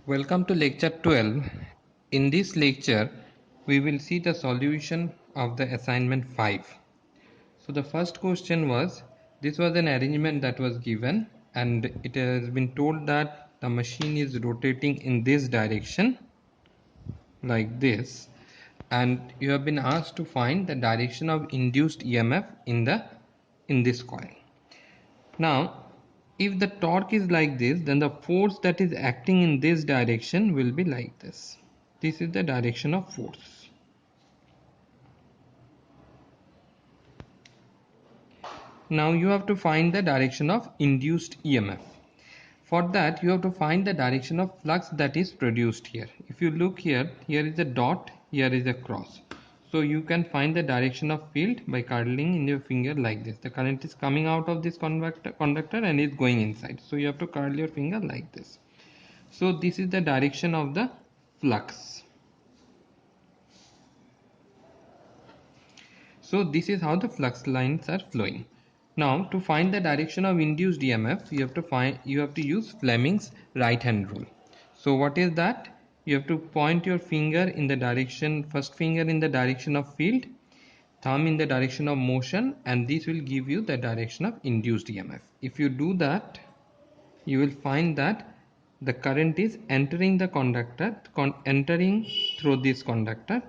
Welcome to lecture 12. In this lecture, we will see the solution of the assignment 5. So the first question was, this was an arrangement that was given and it has been told that the machine is rotating in this direction like this, and you have been asked to find the direction of induced EMF in this coil. Now, if the torque is like this, then the force that is acting in this direction will be like this. This is the direction of force. Now you have to find the direction of induced EMF. For that, you have to find the direction of flux that is produced here. If you look here, here is a dot, here is a cross. So you can find the direction of field by curling in your finger like this. The current is coming out of this conductor and is going inside. So you have to curl your finger like this. So this is the direction of the flux. So this is how the flux lines are flowing. Now to find the direction of induced EMF, you have to use Fleming's right hand rule. So what is that? You have to point your finger in the direction, first finger in the direction of field, thumb in the direction of motion, and this will give you the direction of induced EMF. If you do that, you will find that the current is entering the conductor, entering through this conductor,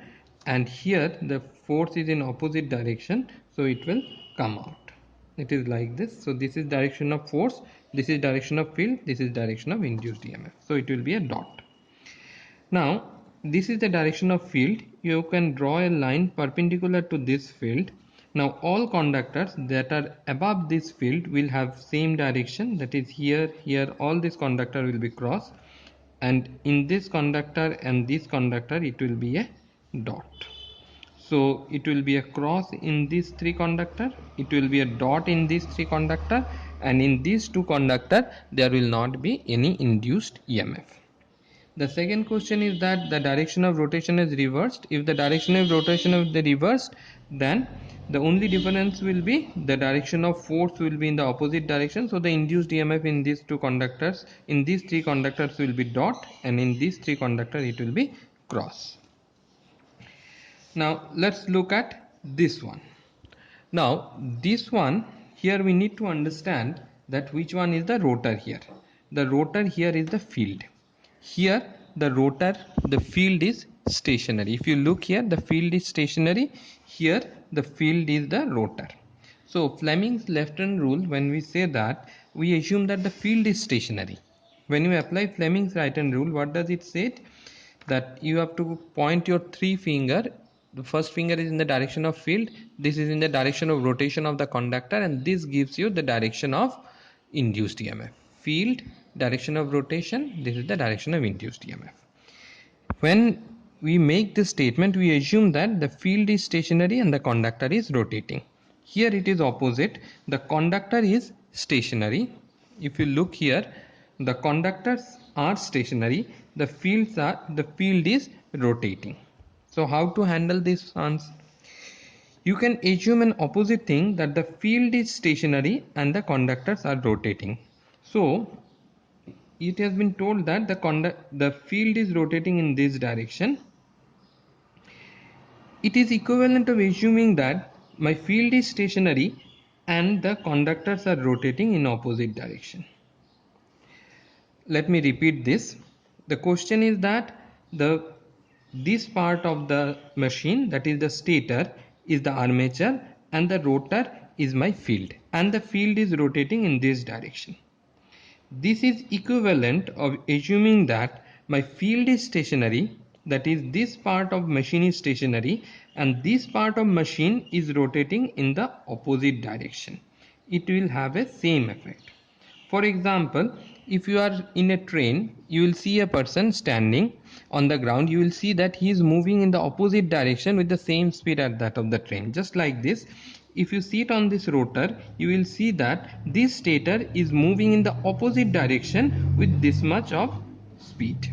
and here the force is in opposite direction, so it will come out. It is like this. So this is direction of force, this is direction of field, this is direction of induced EMF. So it will be a dot. Now this is the direction of field. You can draw a line perpendicular to this field. Now all conductors that are above this field will have same direction, that is here, all this conductor will be cross, and in this conductor and this conductor it will be a dot. So it will be a cross in these three conductor, it will be a dot in these three conductor, and in these two conductor there will not be any induced EMF. The second question is that the direction of rotation is reversed. If the direction of rotation is reversed, then the only difference will be the direction of force will be in the opposite direction. So the induced EMF in these two conductors, in these three conductors will be dot, and in these three conductors it will be cross. Now let's look at this one. Now this one, here we need to understand that which one is the rotor here. The rotor here is the field. Here the rotor, the field is stationary. If you look here, the field is stationary. Here the field is the rotor. So Fleming's left hand rule, when we say that, we assume that the field is stationary. When you apply Fleming's right hand rule, what does it say? That you have to point your three finger. The first finger is in the direction of field, this is in the direction of rotation of the conductor, and this gives you the direction of induced EMF. Field, direction of rotation, this is the direction of induced EMF. When we make this statement, we assume that the field is stationary and the conductor is rotating. Here it is opposite, the conductor is stationary. If you look here, the conductors are stationary, the field is rotating. So how to handle this ones? You can assume an opposite thing, that the field is stationary and the conductors are rotating. So it has been told that the field is rotating in this direction. It is equivalent of assuming that my field is stationary and the conductors are rotating in opposite direction. Let me repeat this. The question is that this part of the machine, that is the stator, is the armature, and the rotor is my field, and the field is rotating in this direction. This is equivalent of assuming that my field is stationary, that is this part of machine is stationary and this part of machine is rotating in the opposite direction. It will have a same effect. For example, if you are in a train, you will see a person standing on the ground. You will see that he is moving in the opposite direction with the same speed as that of the train. Just like this, if you sit on this rotor, you will see that this stator is moving in the opposite direction with this much of speed.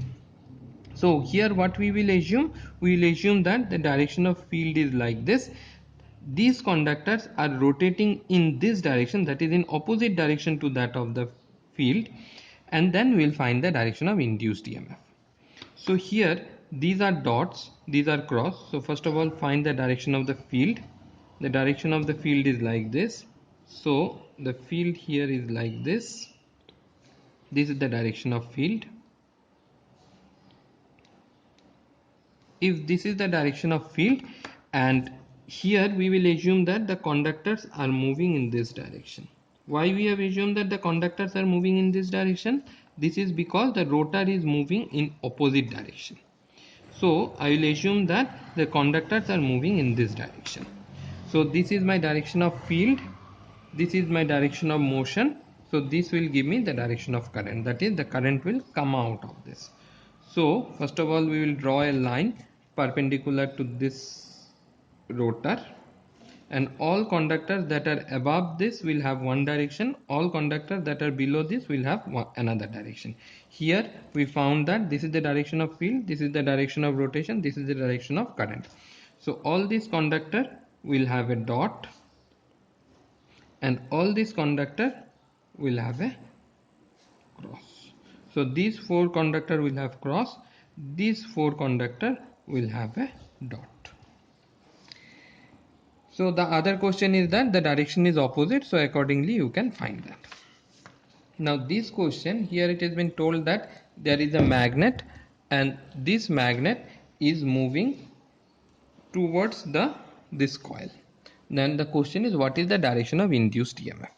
So here what we will assume? We will assume that the direction of field is like this. These conductors are rotating in this direction, that is in opposite direction to that of the field, and then we will find the direction of induced EMF. So here these are dots, these are cross. So first of all, find the direction of the field. The direction of the field is like this. So the field here is like this. This is the direction of field. If this is the direction of field, and here we will assume that the conductors are moving in this direction. Why we have assumed that the conductors are moving in this direction? This is because the rotor is moving in opposite direction. So I will assume that the conductors are moving in this direction. So this is my direction of field, this is my direction of motion. So this will give me the direction of current, that is the current will come out of this. So first of all, we will draw a line perpendicular to this rotor, and all conductors that are above this will have one direction, all conductors that are below this will have another direction. Here we found that this is the direction of field, this is the direction of rotation, this is the direction of current. So all these conductor will have a dot, and all these conductor will have a cross. So these four conductor will have cross, these four conductor will have a dot. So the other question is that the direction is opposite, so accordingly you can find that. Now this question here, it has been told that there is a magnet and this magnet is moving towards this coil. Then the question is, what is the direction of induced EMF?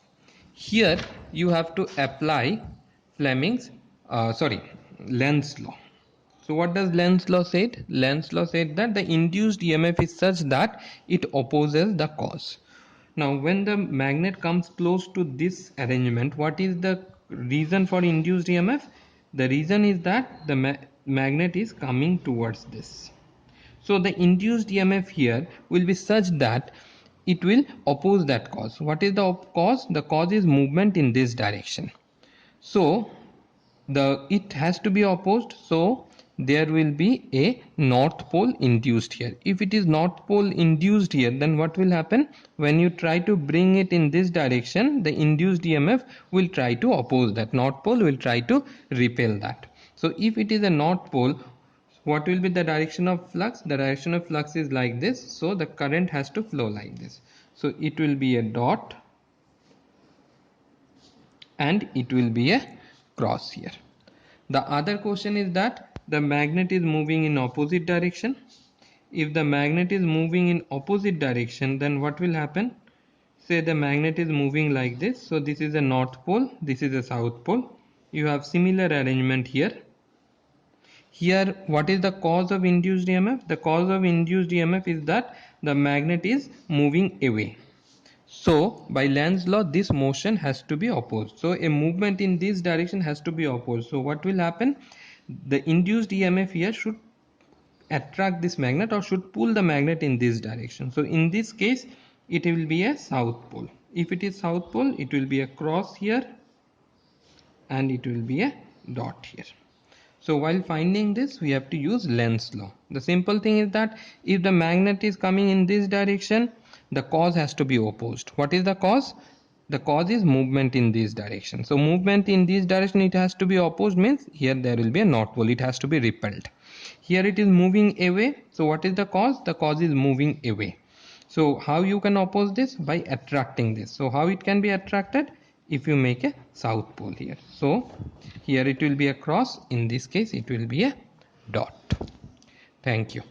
Here you have to apply Fleming's Lenz's law. So what does Lenz's law said? Lenz's law said that the induced EMF is such that it opposes the cause. Now when the magnet comes close to this arrangement, what is the reason for induced EMF? The reason is that the magnet is coming towards this. So the induced EMF here will be such that it will oppose that cause. What is the cause? The cause is movement in this direction. So it has to be opposed, so there will be a north pole induced here. If it is north pole induced here, then what will happen? When you try to bring it in this direction, the induced EMF will try to oppose that. North pole will try to repel that. So if it is a north pole, what will be the direction of flux? The direction of flux is like this, so the current has to flow like this. So it will be a dot and it will be a cross here. The other question is that the magnet is moving in opposite direction. If the magnet is moving in opposite direction, then what will happen? Say the magnet is moving like this. So this is a north pole, this is a south pole. You have similar arrangement here. Here, what is the cause of induced EMF? The cause of induced EMF is that the magnet is moving away. So by Lenz's law, this motion has to be opposed. So a movement in this direction has to be opposed. So what will happen? The induced EMF here should attract this magnet or should pull the magnet in this direction. So in this case, it will be a south pole. If it is south pole, it will be a cross here and it will be a dot here. So while finding this, we have to use Lenz's law. The simple thing is that if the magnet is coming in this direction, the cause has to be opposed. What is the cause? The cause is movement in this direction. So movement in this direction, it has to be opposed, means here there will be a north pole. It has to be repelled. Here it is moving away. So what is the cause? The cause is moving away. So how you can oppose this? By attracting this. So how it can be attracted? If you make a south pole here. So here it will be a cross. In this case, it will be a dot. Thank you.